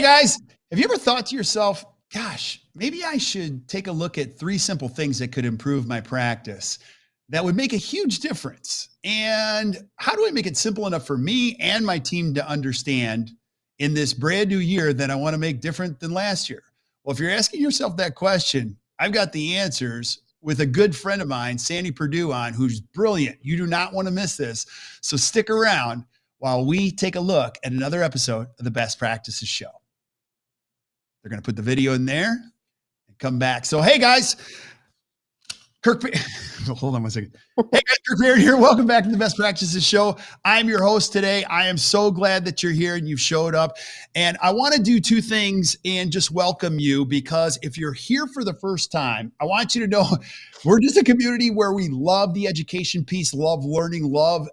guys, have you ever thought to yourself, gosh, maybe I should take a look at 3 simple things that could improve my practice that would make a huge difference? And how do I make it simple enough for me and my team to understand in this brand new year that I want to make different than last year? Well, if you're asking yourself that question, I've got the answers with a good friend of mine, Sandy Pardue, on, who's brilliant. You do not want to miss this. So stick around while we take a look at another episode of the Best Practices Show. They're going to put the video in there and come back. So, hey guys, hold on one second. Hey guys, Kirk Behrendt here. Welcome back to the Best Practices Show. I'm your host today. I am so glad that you're here and you've showed up. And I want to do 2 things and just welcome you, because if you're here for the first time, I want you to know we're just a community where we love the education piece, love learning, love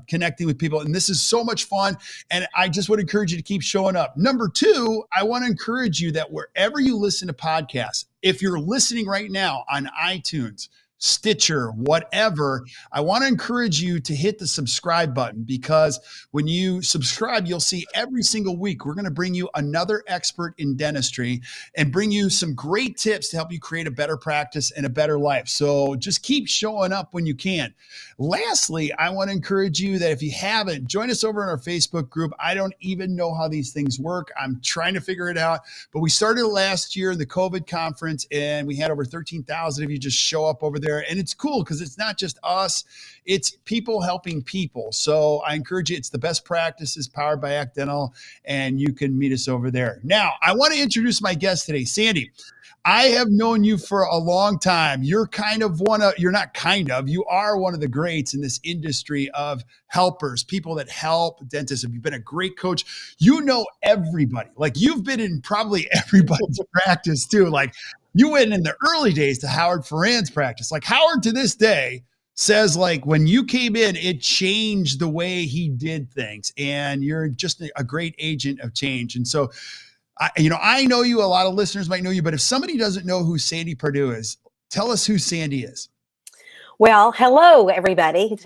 connecting with people. And this is so much fun. And I just would encourage you to keep showing up. Number 2, I want to encourage you that wherever you listen to podcasts, if you're listening right now on iTunes, Stitcher, whatever, I want to encourage you to hit the subscribe button, because when you subscribe, you'll see every single week we're going to bring you another expert in dentistry and bring you some great tips to help you create a better practice and a better life. So just keep showing up when you can. Lastly, I want to encourage you that if you haven't, join us over in our Facebook group. I don't even know how these things work. I'm trying to figure it out, but we started last year in the COVID conference and we had over 13,000 of you just show up over there. And it's cool because it's not just us, it's people helping people. So I encourage you, it's the Best Practices powered by Act Dental, and you can meet us over there. Now, I want to introduce my guest today, Sandy. I have known you for a long time. You are one of the greats in this industry of helpers, people that help dentists. You've been a great coach. You know everybody. Like, you've been in probably everybody's practice too. Like, you went in the early days to Howard Ferrand's practice. Like, Howard to this day says, like, when you came in, it changed the way he did things. And you're just a great agent of change. And so, I know you, a lot of listeners might know you, but if somebody doesn't know who Sandy Pardue is, tell us who Sandy is. Well, hello, everybody.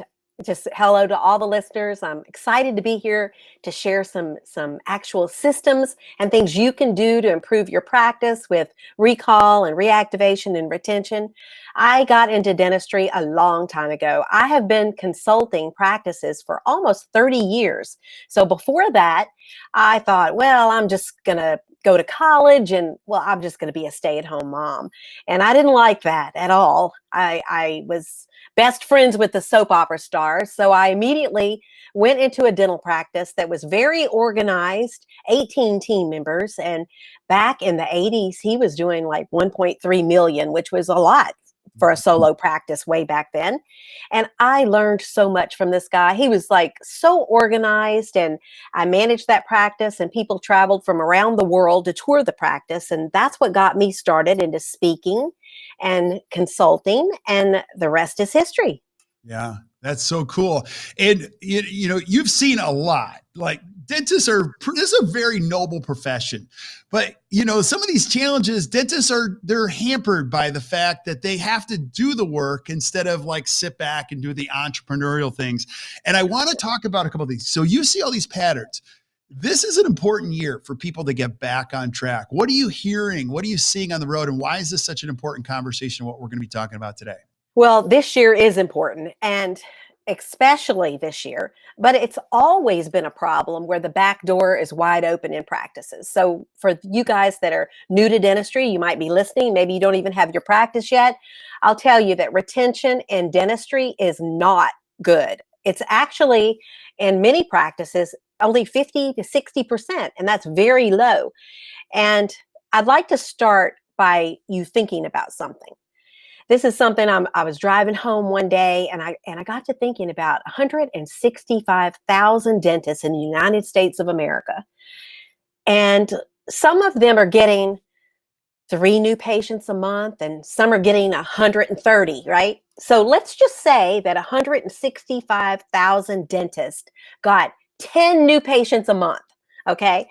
Just hello to all the listeners. I'm excited to be here to share some actual systems and things you can do to improve your practice with recall and reactivation and retention. I got into dentistry a long time ago. I have been consulting practices for almost 30 years. So before that, I thought, well, I'm just going to go to college and, well, I'm just going to be a stay-at-home mom. And I didn't like that at all. I was best friends with the soap opera stars. So I immediately went into a dental practice that was very organized, 18 team members. And back in the 80s, he was doing like 1.3 million, which was a lot for a solo practice way back then. And I learned so much from this guy. He was like so organized, and I managed that practice, and people traveled from around the world to tour the practice. And that's what got me started into speaking and consulting, and the rest is history. Yeah, that's so cool. And you've seen a lot. Like, this is a very noble profession, but some of these challenges, dentists they're hampered by the fact that they have to do the work instead of like sit back and do the entrepreneurial things. And I want to talk about a couple of these. So you see all these patterns. This is an important year for people to get back on track. What are you hearing? What are you seeing on the road? And why is this such an important conversation, what we're going to be talking about today? Well, this year is important, and especially this year, but it's always been a problem where the back door is wide open in practices. So for you guys that are new to dentistry, you might be listening, maybe you don't even have your practice yet. I'll tell you that retention in dentistry is not good. It's actually, in many practices, only 50 to 60%, and that's very low. And I'd like to start by you thinking about something. This is something I was driving home one day, and I got to thinking about 165,000 dentists in the United States of America. And some of them are getting 3 new patients a month, and some are getting 130, right? So let's just say that 165,000 dentists got 10 new patients a month, okay?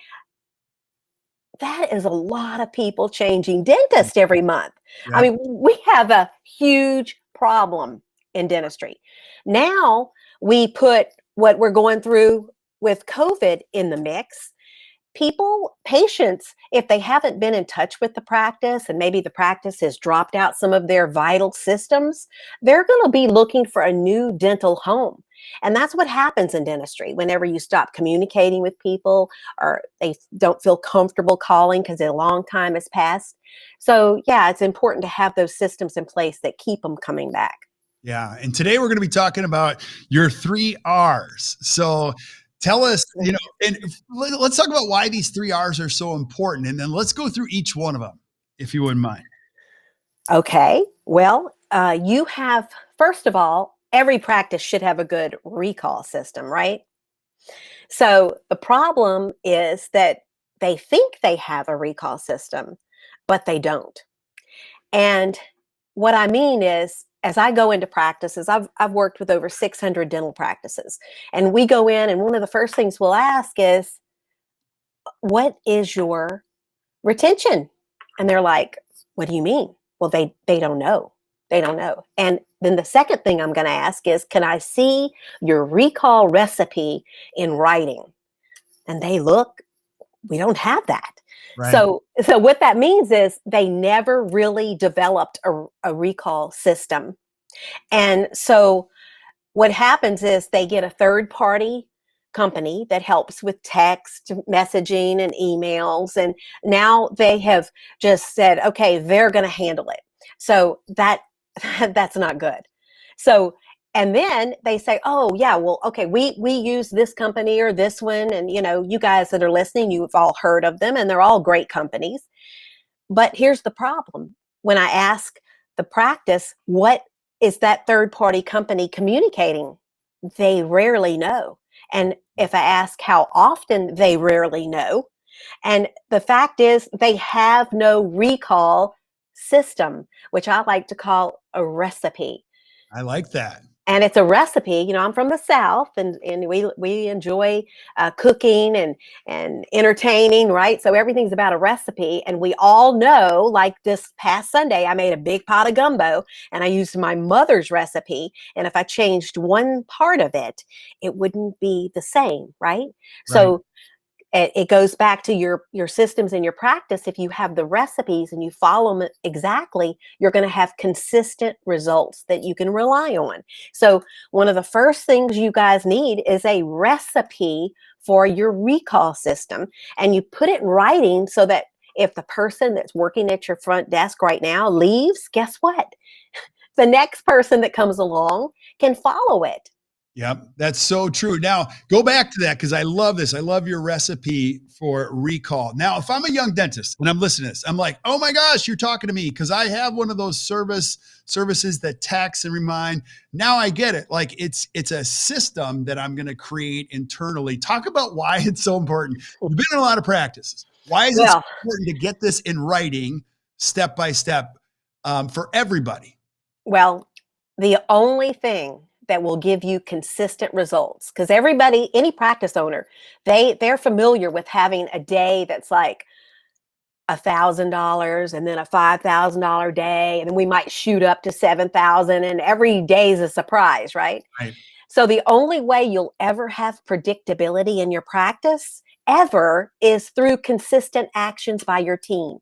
That is a lot of people changing dentists every month. Yeah. I mean, we have a huge problem in dentistry. Now we put what we're going through with COVID in the mix. patients, if they haven't been in touch with the practice and maybe the practice has dropped out some of their vital systems, they're going to be looking for a new dental home. And that's what happens in dentistry. Whenever you stop communicating with people or they don't feel comfortable calling because a long time has passed. So, yeah, it's important to have those systems in place that keep them coming back. Yeah. And today we're going to be talking about your 3 R's. So tell us, and let's talk about why these 3 R's are so important. And then let's go through each one of them, if you wouldn't mind. Okay. Well, first of all, every practice should have a good recall system, right? So the problem is that they think they have a recall system, but they don't. And what I mean is, as I go into practices, I've worked with over 600 dental practices, and we go in, and one of the first things we'll ask is, "What is your retention?" And they're like, "What do you mean?" Well, they don't know. They don't know. And then the second thing I'm going to ask is, "Can I see your recall recipe in writing?" And they look, we don't have that. Right. So what that means is they never really developed a recall system. And so what happens is they get a third party company that helps with text messaging and emails. And now they have just said, okay, they're going to handle it. So that's not good. So, and then they say, oh yeah, well, okay, we use this company or this one. And you guys that are listening, you've all heard of them and they're all great companies. But here's the problem. When I ask the practice, what is that third party company communicating? They rarely know. And if I ask how often, they rarely know. And the fact is they have no recall system, which I like to call a recipe. I like that. And it's a recipe. I'm from the South, and we enjoy cooking and entertaining, right? So everything's about a recipe. And we all know, like this past Sunday, I made a big pot of gumbo, and I used my mother's recipe. And if I changed one part of it, it wouldn't be the same, right? So it goes back to your systems and your practice. If you have the recipes and you follow them exactly, you're going to have consistent results that you can rely on. So one of the first things you guys need is a recipe for your recall system, and you put it in writing so that if the person that's working at your front desk right now leaves, guess what? The next person that comes along can follow it. Yep, that's so true. Now, go back to that because I love this. I love your recipe for recall. Now, if I'm a young dentist and I'm listening to this, I'm like, oh my gosh, you're talking to me because I have one of those services that text and remind. Now I get it. Like it's a system that I'm going to create internally. Talk about why it's so important. You've been in a lot of practices. Why is it so important to get this in writing step by step for everybody? Well, the only thing that will give you consistent results, because everybody, any practice owner, they're familiar with having a day that's like $1,000 and then a $5,000 day, and then we might shoot up to 7,000, and every day is a surprise, right? Right. So the only way you'll ever have predictability in your practice ever is through consistent actions by your team.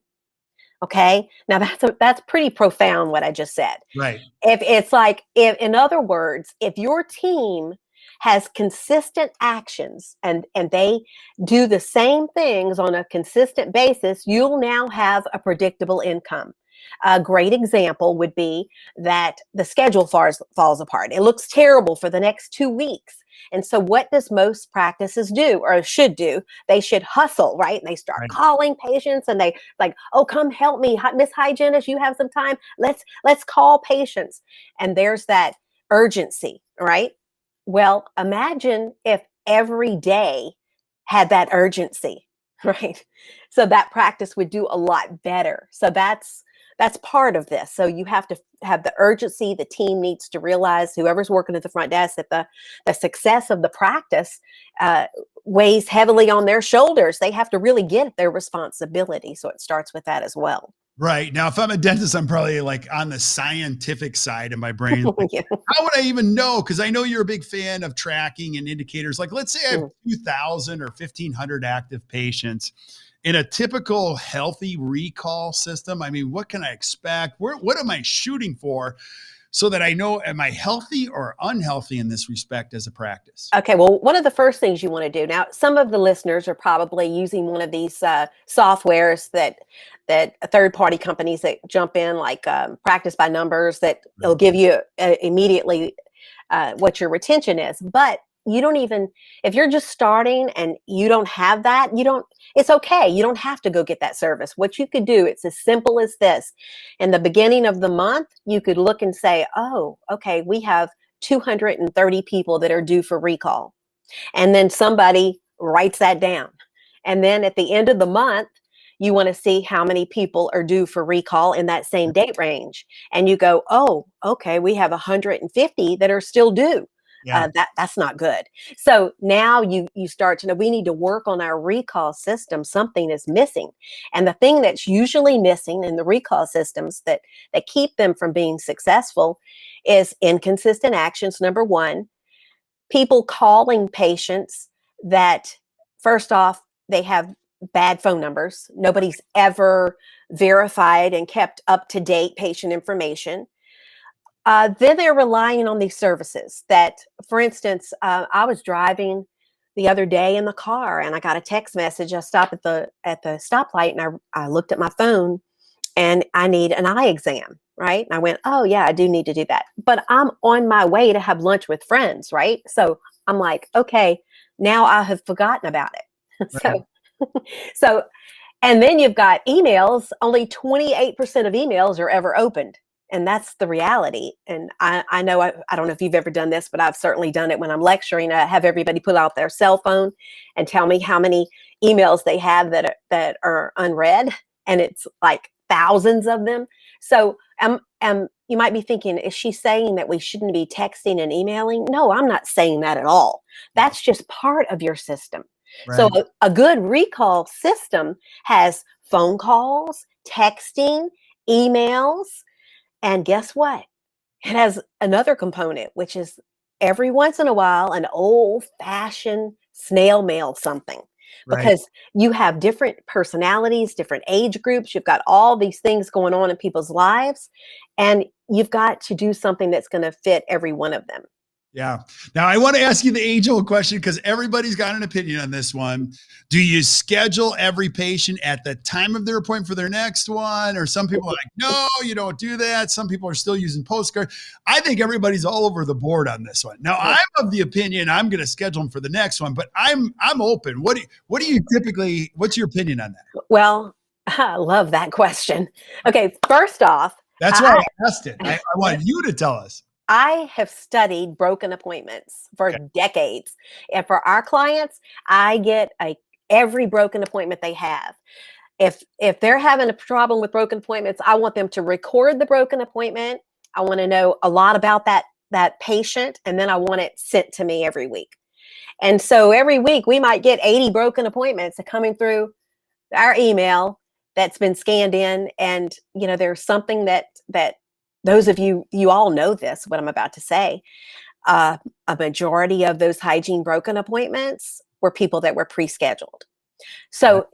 Okay. Now that's pretty profound what I just said. Right. In other words, if your team has consistent actions and they do the same things on a consistent basis, you'll now have a predictable income. A great example would be that the schedule falls apart. It looks terrible for the next 2 weeks. And so what does most practices do or should do? They should hustle, right? And they start calling patients and they like, oh, come help me. Miss Hygienist, you have some time? Let's call patients. And there's that urgency, right? Well, imagine if every day had that urgency, right? So that practice would do a lot better. So that's part of this. So you have to have the urgency. The team needs to realize, whoever's working at the front desk, that the success of the practice weighs heavily on their shoulders. They have to really get their responsibility. So it starts with that as well. Right. Now, if I'm a dentist, I'm probably like on the scientific side of my brain. Like, Yeah. how would I even know? Because I know you're a big fan of tracking and indicators. Like, let's say I have Mm. 2,000 or 1,500 active patients in a typical healthy recall system. I mean, what can I expect? What am I shooting for so that I know, am I healthy or unhealthy in this respect as a practice? Okay, well, one of the first things you want to do now, some of the listeners are probably using one of these softwares that third-party companies that jump in, like Practice by Numbers, that they'll Right. give you immediately what your retention is. But you don't even, if you're just starting and you don't have that, it's okay. You don't have to go get that service. What you could do, it's as simple as this. In the beginning of the month, you could look and say, oh, okay, we have 230 people that are due for recall. And then somebody writes that down. And then at the end of the month, you want to see how many people are due for recall in that same date range. And you go, oh, okay, we have 150 that are still due. Yeah. That's not good. So now you start to know we need to work on our recall system. Something is missing, and the thing that's usually missing in the recall systems that keep them from being successful is inconsistent actions. Number one, people calling patients that, first off, they have bad phone numbers. Nobody's ever verified and kept up to date patient information. Then they're relying on these services that, for instance, I was driving the other day in the car and I got a text message. I stopped at the stoplight and I looked at my phone and I need an eye exam, right? And I went, oh yeah, I do need to do that. But I'm on my way to have lunch with friends, right? So I'm like, okay, now I have forgotten about it. Right. So and then you've got emails. Only 28% of emails are ever opened. And that's the reality. And I know, I don't know if you've ever done this, but I've certainly done it when I'm lecturing. I have everybody pull out their cell phone and tell me how many emails they have that are unread. And it's like thousands of them. So you might be thinking, is she saying that we shouldn't be texting and emailing? No, I'm not saying that at all. That's just part of your system. So Right. a good recall system has phone calls, texting, emails, and guess what? It has another component, which is every once in a while, an old fashioned snail mail something. Right. Because you have different personalities, different age groups, you've got all these things going on in people's lives, and you've got to do something that's going to fit every one of them. Yeah. Now I want to ask you the age-old question because everybody's got an opinion on this one. Do you schedule every patient at the time of their appointment for their next one? Or some people are like, no, you don't do that. Some people are still using postcard. I think everybody's all over the board on this one. Now I'm of the opinion I'm going to schedule them for the next one, but I'm open. What do you typically, what's your opinion on that? Well, I love that question. Okay, first off, That's why I, I asked it. I want you to tell us. I have studied broken appointments for Okay. decades. And for our clients, I get every broken appointment they have. If they're having a problem with broken appointments, I want them to record the broken appointment. I want to know a lot about that patient, and then I want it sent to me every week. And so every week we might get 80 broken appointments coming through our email that's been scanned in. And there's something that those of you all know this, what I'm about to say. A majority of those hygiene broken appointments were people that were pre-scheduled. So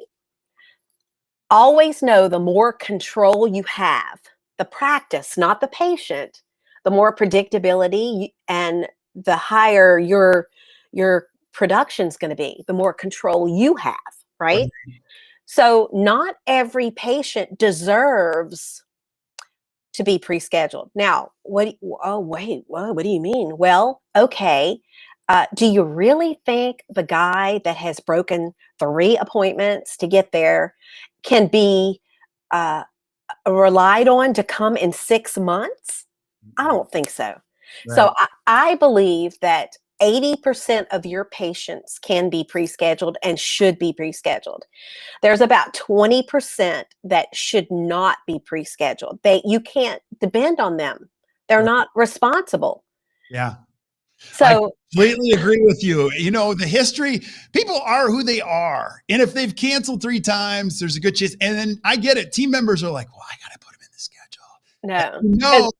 always know the more control you have, the practice, not the patient, the more predictability and the higher your production's going to be, the more control you have, Right. right? So not every patient deserves to be pre-scheduled. Now, oh wait, what do you mean? Well, okay. Do you really think the guy that has broken 3 appointments to get there can be uh, relied on to come in 6 months? I don't think so. So Right. I believe that 80% of your patients can be pre-scheduled and should be pre-scheduled. There's about 20% that should not be pre-scheduled. You can't depend on them. They're Right. not responsible. Yeah. I So completely agree with you. You know, the history, people are who they are. And if they've canceled 3 times, there's a good chance. And then I get it. Team members are like, well, I got to put them in the schedule. And no, you because know,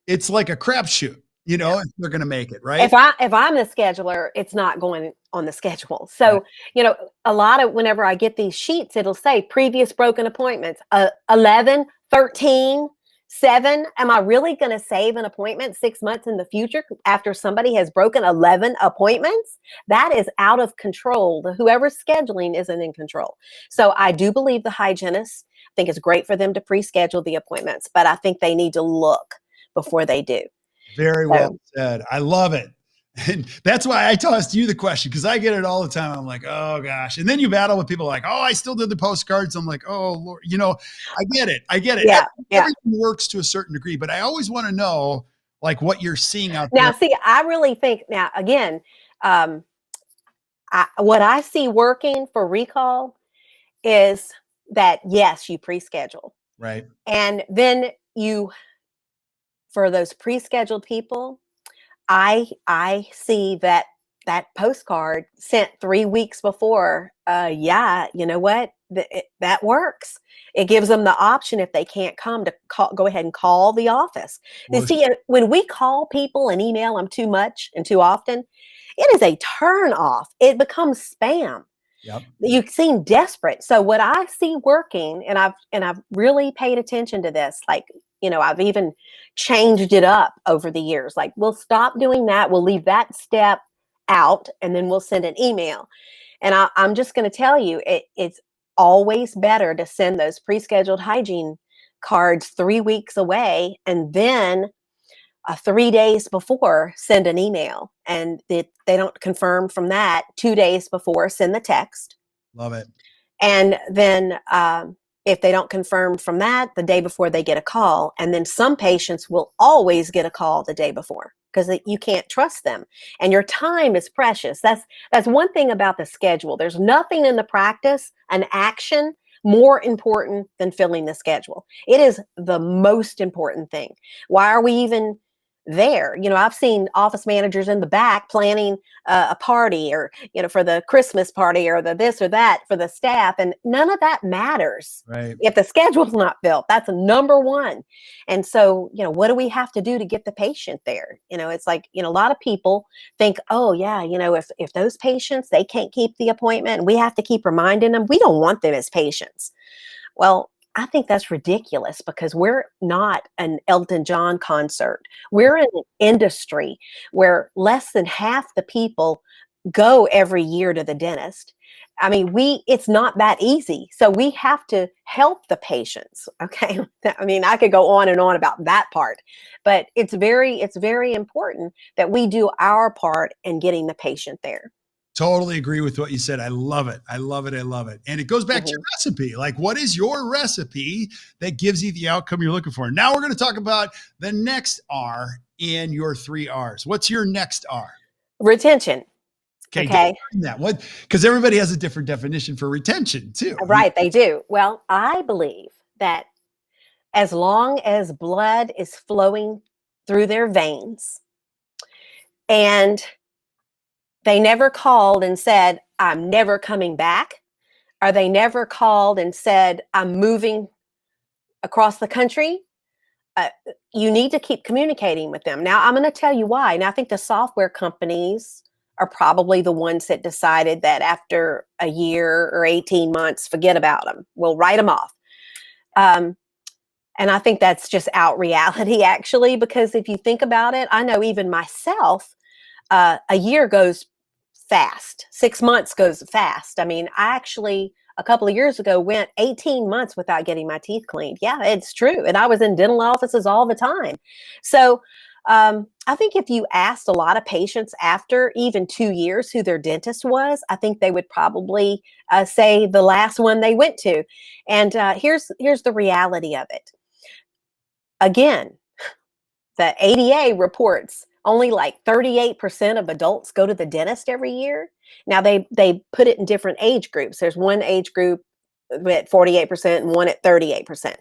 it's like a crapshoot, you know, if they're going to make it, right? if I'm the scheduler, it's not going on the schedule. Right. So, a lot of whenever I get these sheets, it'll say previous broken appointments, 11, 13, 7. Am I really going to save an appointment 6 months in the future after somebody has broken 11 appointments? That is out of control. Whoever's scheduling isn't in control. So I do believe the hygienists think it's great for them to pre-schedule the appointments, but I think they need to look before they do. Very well So said. I love it. And that's why I tossed you the question, because I get it all the time. I'm like, oh gosh. And then you battle with people like, oh, I still did the postcards. I'm like, oh Lord, I get it. I get it. yeah, yeah. Everything works to a certain degree, but I always want to know like what you're seeing out Now, there. see, I really think now again, um, what I see working for recall is that yes, you pre-schedule, Right. and then you for those pre-scheduled people, I see that postcard sent 3 weeks before. Yeah, you know what? That works. It gives them the option if they can't come to go ahead and call the office. You Well, see, when we call people and email them too much and too often, it is a turn off. It becomes spam. yep. You seem desperate. So what I see working, and I've really paid attention to this, like, I've even changed it up over the years. Like, we'll stop doing that. We'll leave that step out, and then we'll send an email. And I'm just going to tell you, it's always better to send those pre-scheduled hygiene cards 3 weeks away, and then 3 days before send an email. And they don't confirm from that, 2 days before send the text. Love it. And then if they don't confirm from that, the day before they get a call. And then some patients will always get a call the day before because you can't trust them. And your time is precious. That's one thing about the schedule. There's nothing in the practice, an action, more important than filling the schedule. It is the most important thing. Why are we even there? I've seen office managers in the back planning a party, or for the Christmas party, or the this or that for the staff, and none of that matters Right. if the schedule's not filled. That's number one. And so what do we have to do to get the patient there? It's like, a lot of people think, oh yeah, if those patients, they can't keep the appointment, we have to keep reminding them, we don't want them as patients. Well, I think that's ridiculous, because we're not an Elton John concert. We're in an industry where less than half the people go every year to the dentist. I mean, it's not that easy. So we have to help the patients. Okay. I mean, I could go on and on about that part, but it's very important that we do our part in getting the patient there. Totally agree with what you said. I love it. I love it. I love it. And it goes back to your recipe. Like, what is your recipe that gives you the outcome you're looking for? Now we're going to talk about the next R in your 3 R's. What's your next R? Retention. Okay. That what? Because everybody has a different definition for retention too. Right. They do. Well, I believe that as long as blood is flowing through their veins, and they never called and said, I'm never coming back, or they never called and said, I'm moving across the country, you need to keep communicating with them. Now, I'm going to tell you why. Now, I think the software companies are probably the ones that decided that after a year or 18 months, forget about them. We'll write them off. And I think that's just out reality, actually, because if you think about it, I know even myself, a year goes fast. 6 months goes fast. I mean, I actually, a couple of years ago, went 18 months without getting my teeth cleaned. Yeah, it's true. And I was in dental offices all the time. So I think if you asked a lot of patients after even 2 years who their dentist was, I think they would probably say the last one they went to. And here's the reality of it. Again, the ADA reports only like 38% of adults go to the dentist every year. Now they put it in different age groups. There's one age group at 48% and one at 38%.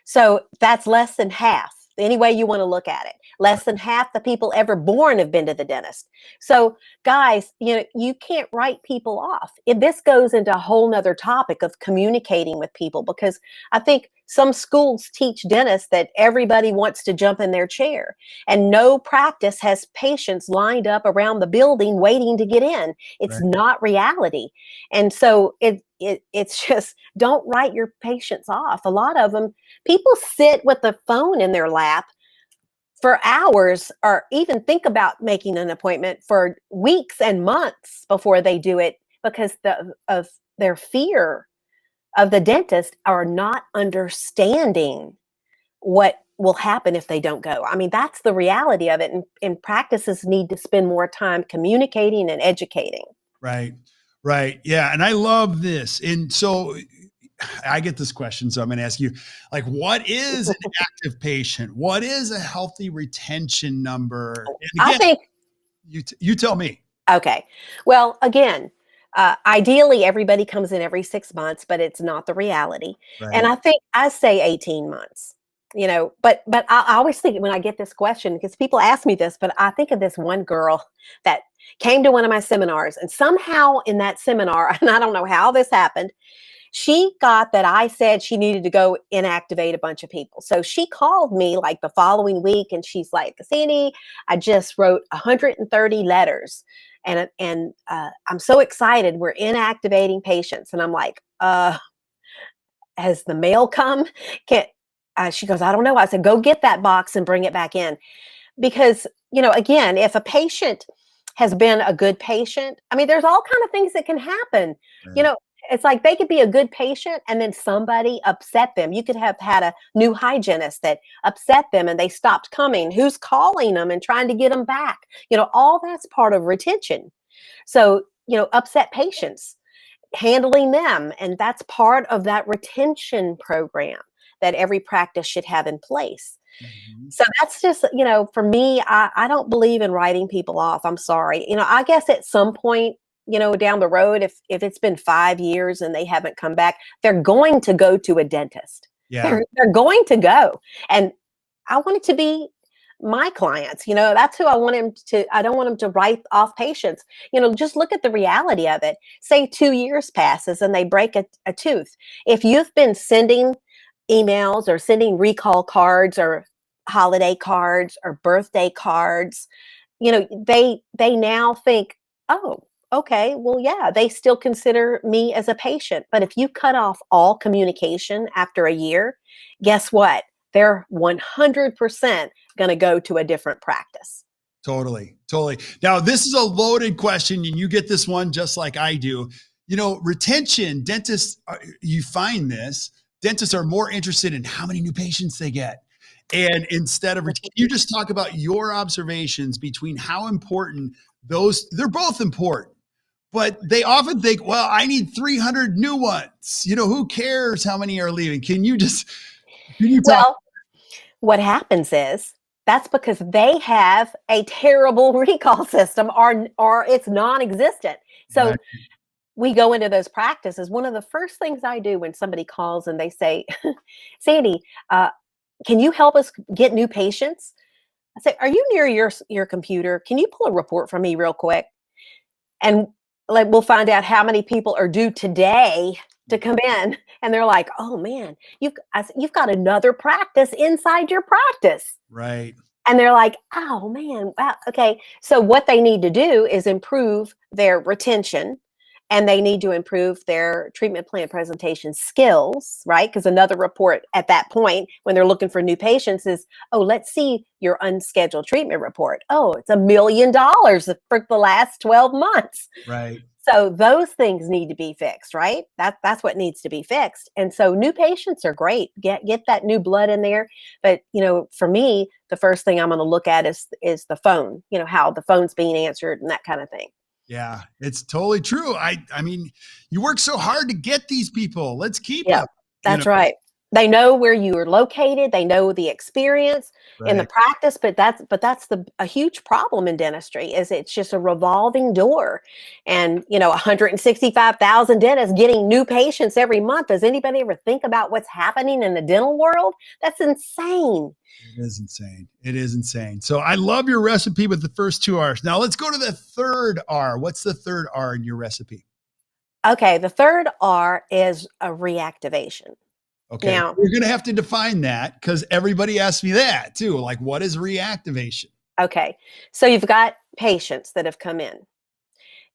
So that's less than half. any way you want to look at it. Less than half the people ever born have been to the dentist. So guys, you can't write people off. This goes into a whole nother topic of communicating with people, because I think some schools teach dentists that everybody wants to jump in their chair, and no practice has patients lined up around the building waiting to get in. It's Right. not reality. And so it's just, don't write your patients off. A lot of them, people sit with the phone in their lap for hours, or even think about making an appointment for weeks and months before they do it, because of their fear of the dentist, are not understanding what will happen if they don't go. I mean, that's the reality of it. And practices need to spend more time communicating and educating. Right. Right. Yeah. And I love this. And so I get this question, so I'm going to ask you, like, what is an active patient? What is a healthy retention number? And I again, think, you tell me. okay. Well, again, ideally everybody comes in every 6 months, but it's not the reality. And Right. I think I say 18 months, but I always think when I get this question, because people ask me this, but I think of this one girl that came to one of my seminars, and somehow in that seminar, and I don't know how this happened, she got that I said she needed to go inactivate a bunch of people. So she called me like the following week, and she's like, Sandy, I just wrote 130 letters, and I'm so excited. We're inactivating patients. And I'm like, has the mail come? Can't, she goes, I don't know. I said, go get that box and bring it back in. Because, again, if a patient has been a good patient, I mean, there's all kind of things that can happen. You Right. know, it's like they could be a good patient and then somebody upset them. You could have had a new hygienist that upset them and they stopped coming. Who's calling them and trying to get them back? All that's part of retention. So, upset patients, handling them, and that's part of that retention program that every practice should have in place. Mhm. So that's just, for me, I don't believe in writing people off. I'm sorry. I guess at some point, down the road, if it's been 5 years and they haven't come back, they're going to go to a dentist. Yeah. They're going to go. And I want it to be my clients. That's who I want him to. I don't want him to write off patients. Just look at the reality of it. Say 2 years passes and they break a tooth. If you've been sending emails or sending recall cards or holiday cards or birthday cards, they now think, oh, okay, well, yeah, they still consider me as a patient. But if you cut off all communication after a year, guess what? They're 100% going to go to a different practice. Totally. Totally. Now, this is a loaded question, and you get this one just like I do. Retention, dentists, you find this, dentists are more interested in how many new patients they get. And instead of, can you just talk about your observations between how important they're both important, but they often think, well, I need 300 new ones. Who cares how many are leaving? Can you talk? Well, what happens is that's because they have a terrible recall system, or it's non-existent. So Right. we go into those practices. One of the first things I do when somebody calls and they say, Sandy, can you help us get new patients? I say, are you near your computer? Can you pull a report for me real quick? And like, we'll find out how many people are due today to come in. And they're like, oh man, you've got another practice inside your practice. Right. And they're like, oh man, wow. Okay. So what they need to do is improve their retention, and they need to improve their treatment plan presentation skills, right? Because another report at that point, when they're looking for new patients, is, oh, let's see your unscheduled treatment report. Oh, it's $1 million for the last 12 months. Right. So those things need to be fixed, right? That's what needs to be fixed. And so new patients are great. Get that new blood in there. But for me, the first thing I'm going to look at is the phone. How the phone's being answered and that kind of thing. Yeah, it's totally true. I mean, you work so hard to get these people. Let's keep Yeah, them. that's right. they know where you are located. They know the experience in the Right. practice, but that's a huge problem in dentistry is it's just a revolving door. And 165,000 dentists getting new patients every month. Does anybody ever think about what's happening in the dental world? That's insane. It is insane. It is insane. So I love your recipe with the first two R's. Now let's go to the third R. What's the third R in your recipe? Okay, the third R is a reactivation. Okay. Now, We're going to have to define that because everybody asks me that too. Like, what is reactivation? okay, so you've got patients that have come in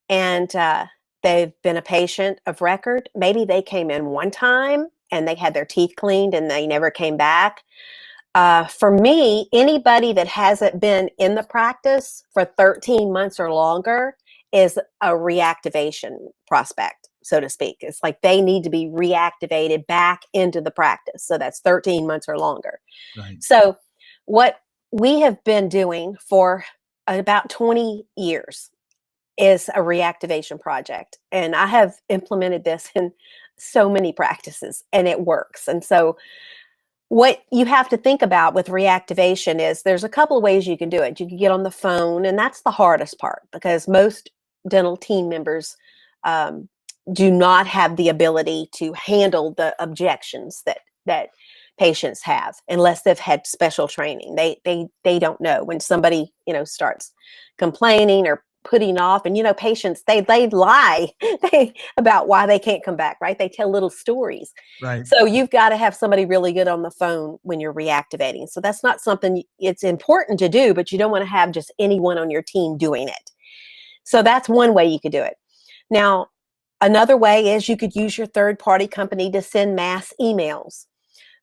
and they've been a patient of record. Maybe they came in one time and they had their teeth cleaned and they never came back. For me, anybody that hasn't been in the practice for 13 months or longer is a reactivation prospect, so to speak. It's like they need to be reactivated back into the practice. So that's 13 months or longer. Right. So, what we have been doing for about 20 years is a reactivation project. And I have implemented this in so many practices and it works. And so, what you have to think about with reactivation is there's a couple of ways you can do it. You can get on the phone, and that's the hardest part because most dental team members um, do not have the ability to handle the objections that patients have unless they've had special training. They don't know when somebody starts complaining or putting off, and patients they lie about why they can't come back. Right? They tell little stories. Right. So you've got to have somebody really good on the phone when you're reactivating. So that's not something it's important to do, but you don't want to have just anyone on your team doing it. So that's one way you could do it. Now, another way is you could use your third party company to send mass emails.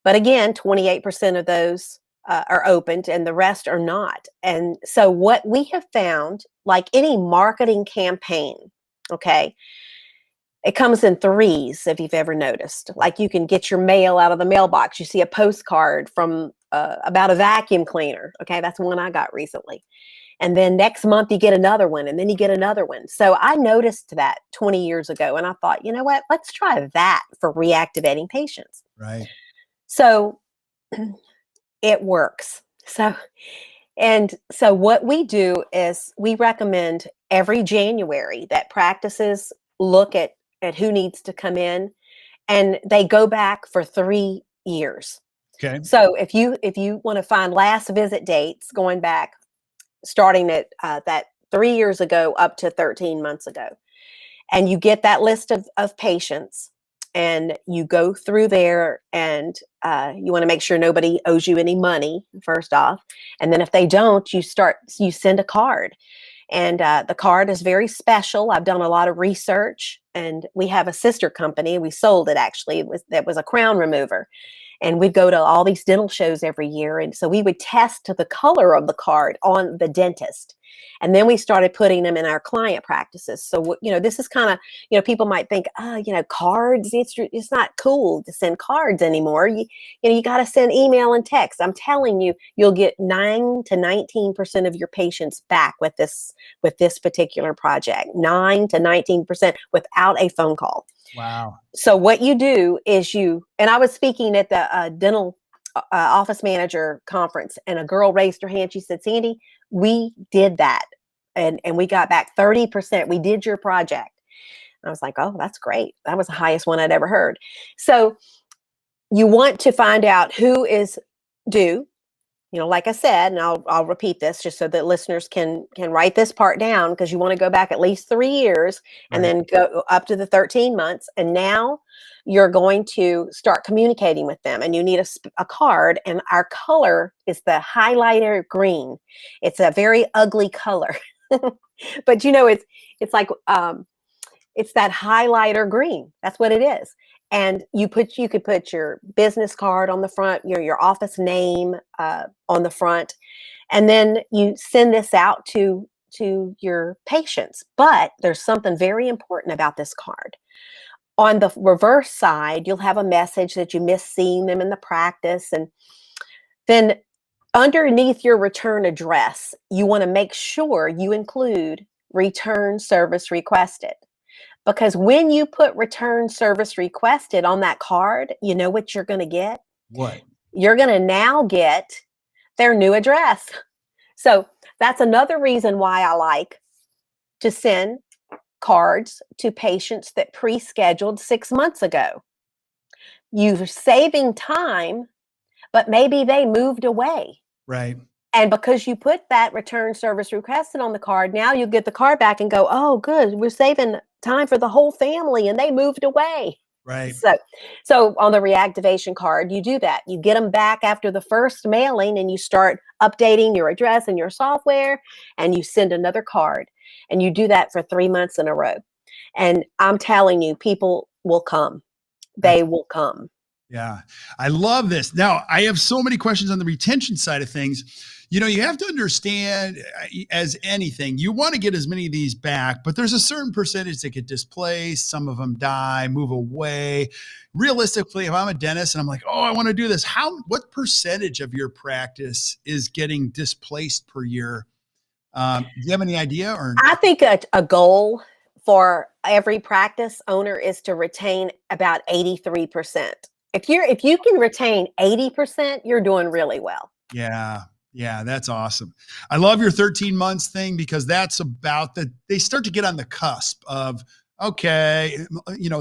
But again, 28% of those are opened and the rest are not. And so what we have found, like any marketing campaign, okay, it comes in threes, if you've ever noticed. Like you can get your mail out of the mailbox. You see a postcard from about a vacuum cleaner. Okay, that's one I got recently. And then next month you get another one, and then you get another one. So I noticed that 20 years ago, and I thought, you know what? Let's try that for reactivating patients. Right. So it works. So what we do is we recommend every January that practices look at who needs to come in, and they go back for 3 years. Okay. So if you want to find last visit dates going back, starting at that 3 years ago up to 13 months ago, and you get that list of patients, and you go through there, and you want to make sure nobody owes you any money first off, and then if they don't, you send a card. And the card is very special. I've done a lot of research, and we have a sister company. We sold it actually. That was a crown remover. And we'd go to all these dental shows every year. And so we would test the color of the card on the dentist. And then we started putting them in our client practices. So, this is kind of, people might think, cards, it's not cool to send cards anymore. You got to send email and text. I'm telling you, you'll get 9 to 19% of your patients back with this particular project. 9 to 19% without a phone call. Wow. So what you do is and I was speaking at the dental office manager conference, and a girl raised her hand. She said, Sandy, we did that. And we got back 30%. We did your project. And I was like, oh, that's great. That was the highest one I'd ever heard. So you want to find out who is due. Like I said, and I'll repeat this just so that listeners can write this part down, because you want to go back at least 3 years and Right. then go up to the 13 months. And now you're going to start communicating with them, and you need a card, and our color is the highlighter green. It's a very ugly color, but it's like it's that highlighter green. That's what it is. And you could put your business card on the front, your office name on the front, and then you send this out to your patients. But there's something very important about this card. On the reverse side, you'll have a message that you miss seeing them in the practice, and then underneath your return address, you want to make sure you include return service requested. Because when you put return service requested on that card, you know what you're going to get? What? You're going to now get their new address. So that's another reason why I like to send cards to patients that pre-scheduled 6 months ago. You're saving time, but maybe they moved away. Right. And because you put that return service requested on the card, now you get the card back and go, oh, good, we're saving time for the whole family and they moved away. Right. So on the reactivation card, you do that. You get them back after the first mailing and you start updating your address and your software and you send another card. And you do that for 3 months in a row. And I'm telling you, people will come. They will come. Yeah, I love this. Now, I have so many questions on the retention side of things. You have to understand, as anything, you want to get as many of these back, but there's a certain percentage that get displaced. Some of them die, move away. Realistically, if I'm a dentist and I'm like, oh, I want to do this, what percentage of your practice is getting displaced per year? Do you have any idea? Or I think a goal for every practice owner is to retain about 83%. If you can retain 80%, you're doing really well. Yeah. Yeah, that's awesome. I love your 13 months thing because that's about they start to get on the cusp of, okay,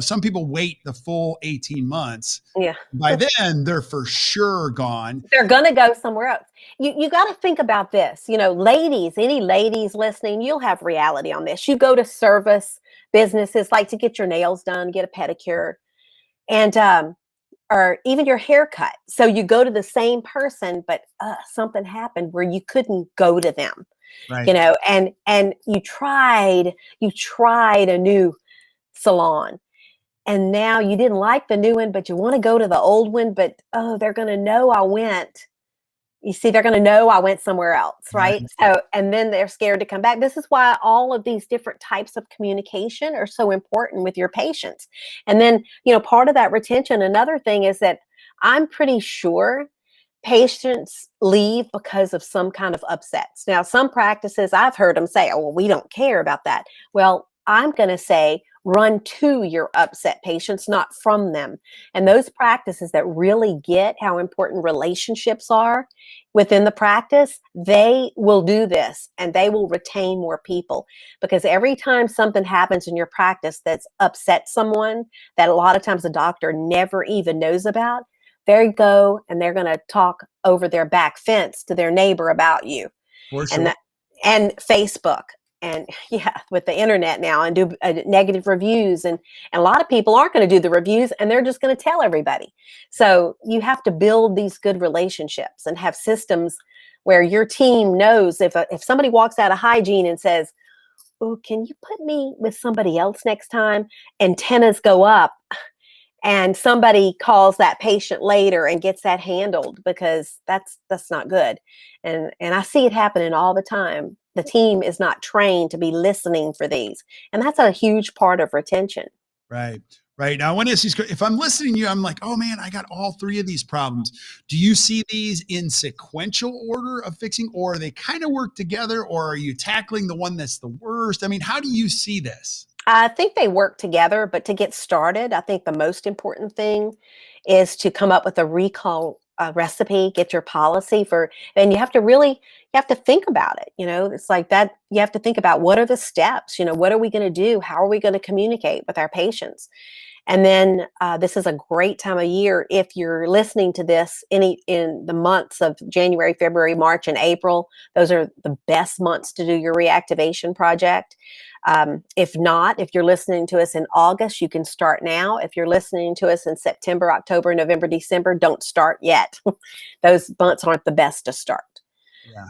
some people wait the full 18 months. Yeah. By then, they're for sure gone. They're going to go somewhere else. You got to think about this. Ladies, any ladies listening, you'll have reality on this. You go to service businesses like to get your nails done, get a pedicure, and or even your haircut. So you go to the same person, but something happened where you couldn't go to them, Right. and you tried a new salon and now you didn't like the new one, but you want to go to the old one, but they're going to know I went. You see, they're going to know I went somewhere else, right? So, and then they're scared to come back. This is why all of these different types of communication are so important with your patients. And then, part of that retention, another thing is that I'm pretty sure patients leave because of some kind of upsets. Now, some practices, I've heard them say, oh, well, we don't care about that. Well, I'm going to say, run to your upset patients, not from them. And those practices that really get how important relationships are within the practice, they will do this and they will retain more people, because every time something happens in your practice that's upset someone that a lot of times the doctor never even knows about, there you go, and they're going to talk over their back fence to their neighbor about you. For sure. And Facebook. And with the internet now, and do negative reviews. And a lot of people aren't going to do the reviews and they're just going to tell everybody. So you have to build these good relationships and have systems where your team knows if somebody walks out of hygiene and says, oh, can you put me with somebody else next time? Antennas go up and somebody calls that patient later and gets that handled, because that's not good. And I see it happening all the time. The team is not trained to be listening for these. And that's a huge part of retention. Right. Right. Now, I want to ask you, if I'm listening to you, I'm like, oh man, I got all three of these problems. Do you see these in sequential order of fixing, or they kind of work together, or are you tackling the one that's the worst? I mean, how do you see this? I think they work together, but to get started, I think the most important thing is to come up with a recall recipe, get your policy and you have to think about it. It's like that. You have to think about, what are the steps? What are we going to do? How are we going to communicate with our patients? And then this is a great time of year. If you're listening to this in the months of January, February, March, and April, those are the best months to do your reactivation project. If not, if you're listening to us in August, you can start now. If you're listening to us in September, October, November, December, don't start yet. Those months aren't the best to start. Yeah.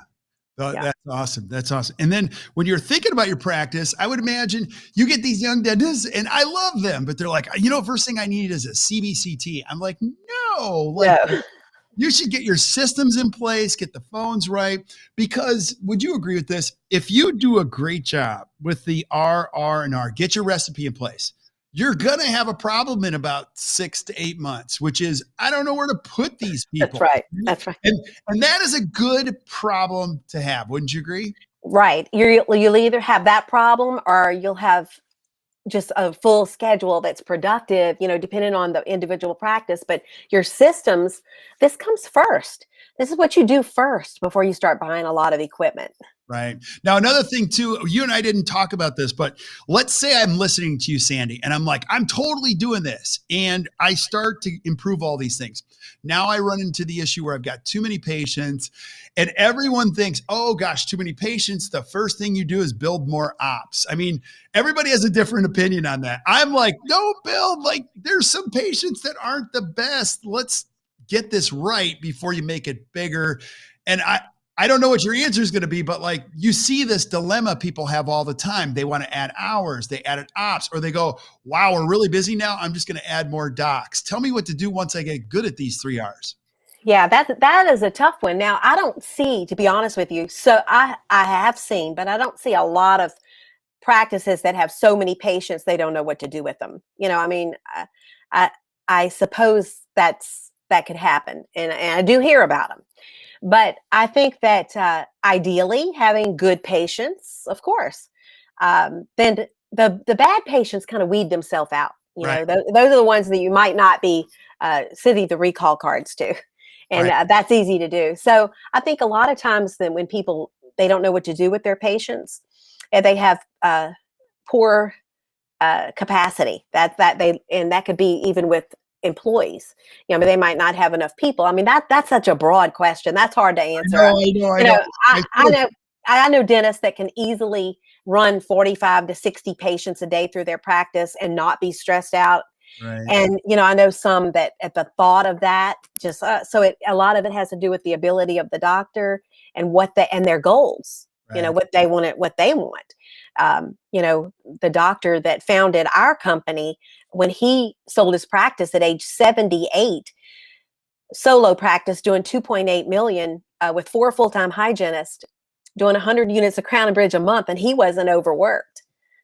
That's awesome. That's awesome. And then when you're thinking about your practice, I would imagine you get these young dentists, and I love them, but they're like, first thing I need is a CBCT. I'm like, no. You should get your systems in place, get the phones right, because would you agree with this? If you do a great job with the R, get your recipe in place, you're going to have a problem in about 6 to 8 months, which is, I don't know where to put these people. That's right. And that is a good problem to have. Wouldn't you agree? Right. You'll either have that problem or you'll have just a full schedule that's productive, depending on the individual practice. But your systems, this comes first. This is what you do first before you start buying a lot of equipment. Right. Now, another thing too, you and I didn't talk about this, but let's say I'm listening to you, Sandy, and I'm like, I'm totally doing this. And I start to improve all these things. Now I run into the issue where I've got too many patients and everyone thinks, oh gosh, too many patients. The first thing you do is build more ops. I mean, everybody has a different opinion on that. I'm like, no, build, like there's some patients that aren't the best. Let's get this right before you make it bigger. And I don't know what your answer is going to be, but like you see this dilemma people have all the time. They want to add hours, they added ops, or they go, wow, we're really busy now. I'm just going to add more docs. Tell me what to do once I get good at these 3 R's. Yeah, that is a tough one. Now, I don't see, to be honest with you, so I have seen, but I don't see a lot of practices that have so many patients they don't know what to do with them. I mean, I suppose that could happen, and I do hear about them. But I think that ideally having good patients, of course, then the bad patients kind of weed themselves out. Right. Those are the ones that you might not be sending the recall cards to. And Right. that's easy to do. So I think a lot of times then when people, they don't know what to do with their patients, and they have poor capacity, and that could be even with employees. They might not have enough people. I mean, that's such a broad question. That's hard to answer. I know dentists that can easily run 45 to 60 patients a day through their practice and not be stressed out. Right. And, I know some that at the thought of that, just a lot of it has to do with the ability of the doctor and and their goals, Right. what they want. The doctor that founded our company, when he sold his practice at age 78, solo practice doing 2.8 million with 4 full-time hygienists, doing 100 units of Crown and Bridge a month, and he wasn't overworked.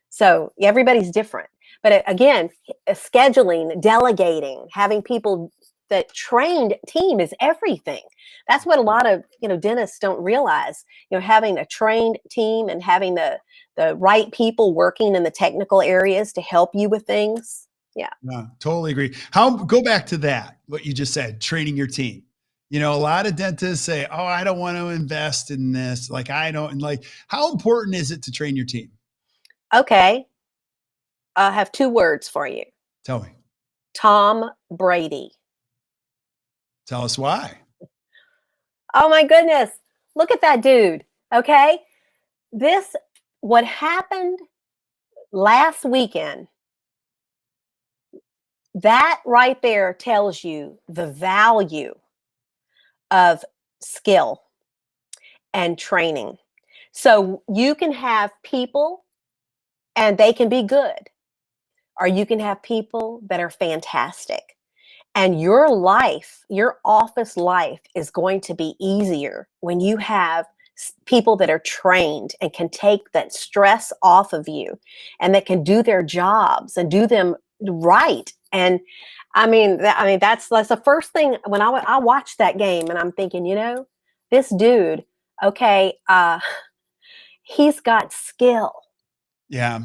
So everybody's different. But again, scheduling, delegating, having people, that trained team is everything. That's what a lot of dentists don't realize. Having a trained team and having the right people working in the technical areas to help you with things. Yeah. Yeah, totally agree. Go back to that, what you just said, training your team. A lot of dentists say, oh, I don't want to invest in this. Like, I don't, and like, how important is it to train your team? Okay. I have 2 words for you. Tell me. Tom Brady. Tell us why. Oh my goodness. Look at that dude. Okay. What happened last weekend, that right there tells you the value of skill and training. So you can have people and they can be good, or you can have people that are fantastic. And your life, your office life is going to be easier when you have people that are trained and can take that stress off of you and that can do their jobs and do them right. And that's the first thing when I watched that game, and I'm thinking, this dude, okay, he's got skill. Yeah.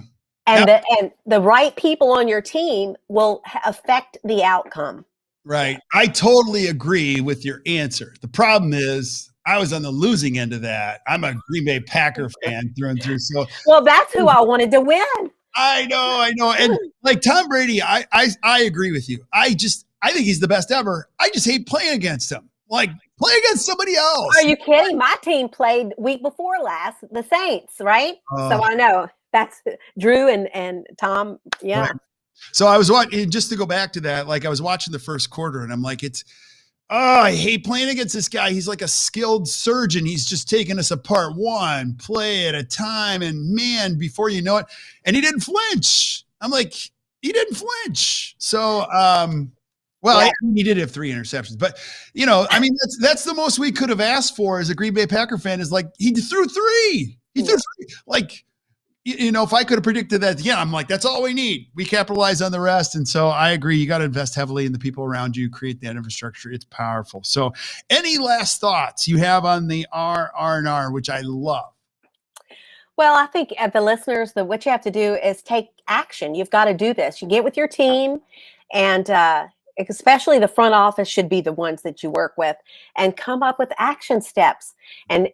And the right people on your team will affect the outcome. Right. I totally agree with your answer. The problem is I was on the losing end of that. I'm a Green Bay Packer fan through and through. So, well, that's who I wanted to win. I know. And like Tom Brady, I agree with you. I think he's the best ever. I just hate playing against him. Like, play against somebody else. Are you kidding? My team played week before last, the Saints, right? So I know that's Drew and Tom. Yeah. Right. So I was watching, just to go back to that, like I was watching the first quarter and I'm like, I hate playing against this guy. He's like a skilled surgeon. He's just taking us apart one play at a time. And man, before you know it, and he didn't flinch. I'm like, he didn't flinch. So, he did have 3 interceptions, but that's the most we could have asked for as a Green Bay Packer fan, is like, he threw 3. He threw 3. Like, if I could have predicted that, I'm like, that's all we need. We capitalize on the rest. And so I agree. You got to invest heavily in the people around you, create that infrastructure. It's powerful. So any last thoughts you have on the R&R, which I love? Well, I think the listeners, what you have to do is take action. You've got to do this. You get with your team, and especially the front office should be the ones that you work with, and come up with action steps, and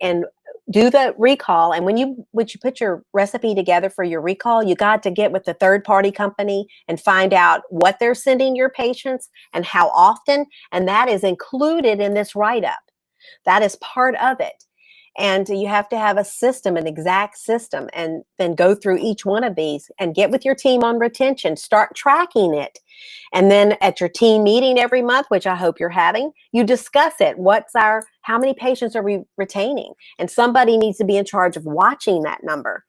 do the recall. And when you put your recipe together for your recall, you got to get with the third party company and find out what they're sending your patients and how often, and that is included in this write up. That is part of it. And you have to have a system, an exact system, and then go through each one of these and get with your team on retention, start tracking it. And then at your team meeting every month, which I hope you're having, you discuss it. How many patients are we retaining? And somebody needs to be in charge of watching that number,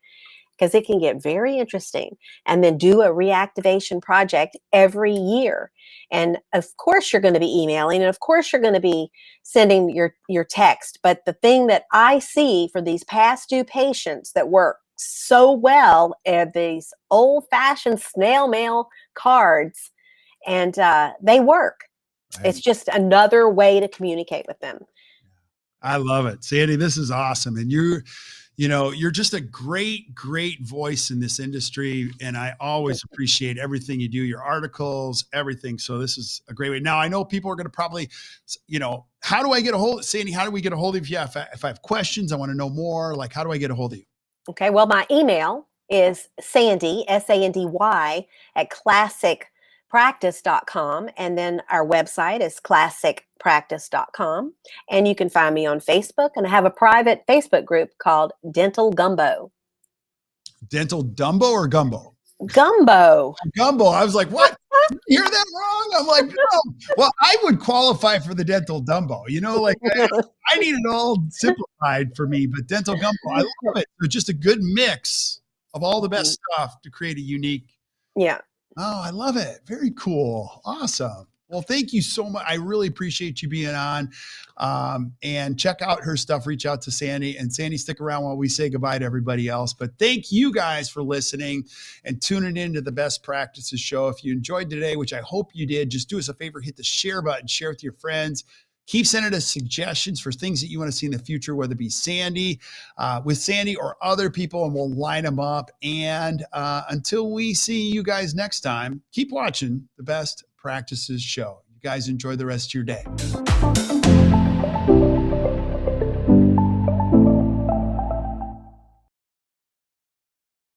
because it can get very interesting. And then do a reactivation project every year. And of course, you're going to be emailing, and of course, you're going to be sending your text. But the thing that I see for these past due patients that work so well are these old-fashioned snail mail cards, and they work. Right. It's just another way to communicate with them. I love it. Sandy, this is awesome. And you're just a great voice in this industry. And I always appreciate everything you do, your articles, everything. So this is a great way. Now, I know people are going to probably, how do I get a hold of Sandy? How do we get a hold of you? If I have questions, I want to know more. Like, how do I get a hold of you? Okay. Well, my email is Sandy, Sandy at classicpractice.com. And then our website is classicpractice.com. And you can find me on Facebook, and I have a private Facebook group called Dental Gumbo. Dental Dumbo or Gumbo? Gumbo. Gumbo. I was like, what? Did you hear that wrong? I'm like, no. Well, I would qualify for the Dental Dumbo. I need it all simplified for me, but Dental Gumbo, I love it. It's just a good mix of all the best stuff to create a unique. Yeah. Oh, I love it. Very cool. Awesome. Well, thank you so much. I really appreciate you being on. And check out her stuff. Reach out to Sandy. And Sandy, stick around while we say goodbye to everybody else. But thank you guys for listening and tuning into the Best Practices Show. If you enjoyed today, which I hope you did, just do us a favor, hit the share button, share with your friends. Keep sending us suggestions for things that you want to see in the future, whether it be Sandy, with Sandy or other people, and we'll line them up. And until we see you guys next time, keep watching the Best Practices Show. You guys enjoy the rest of your day.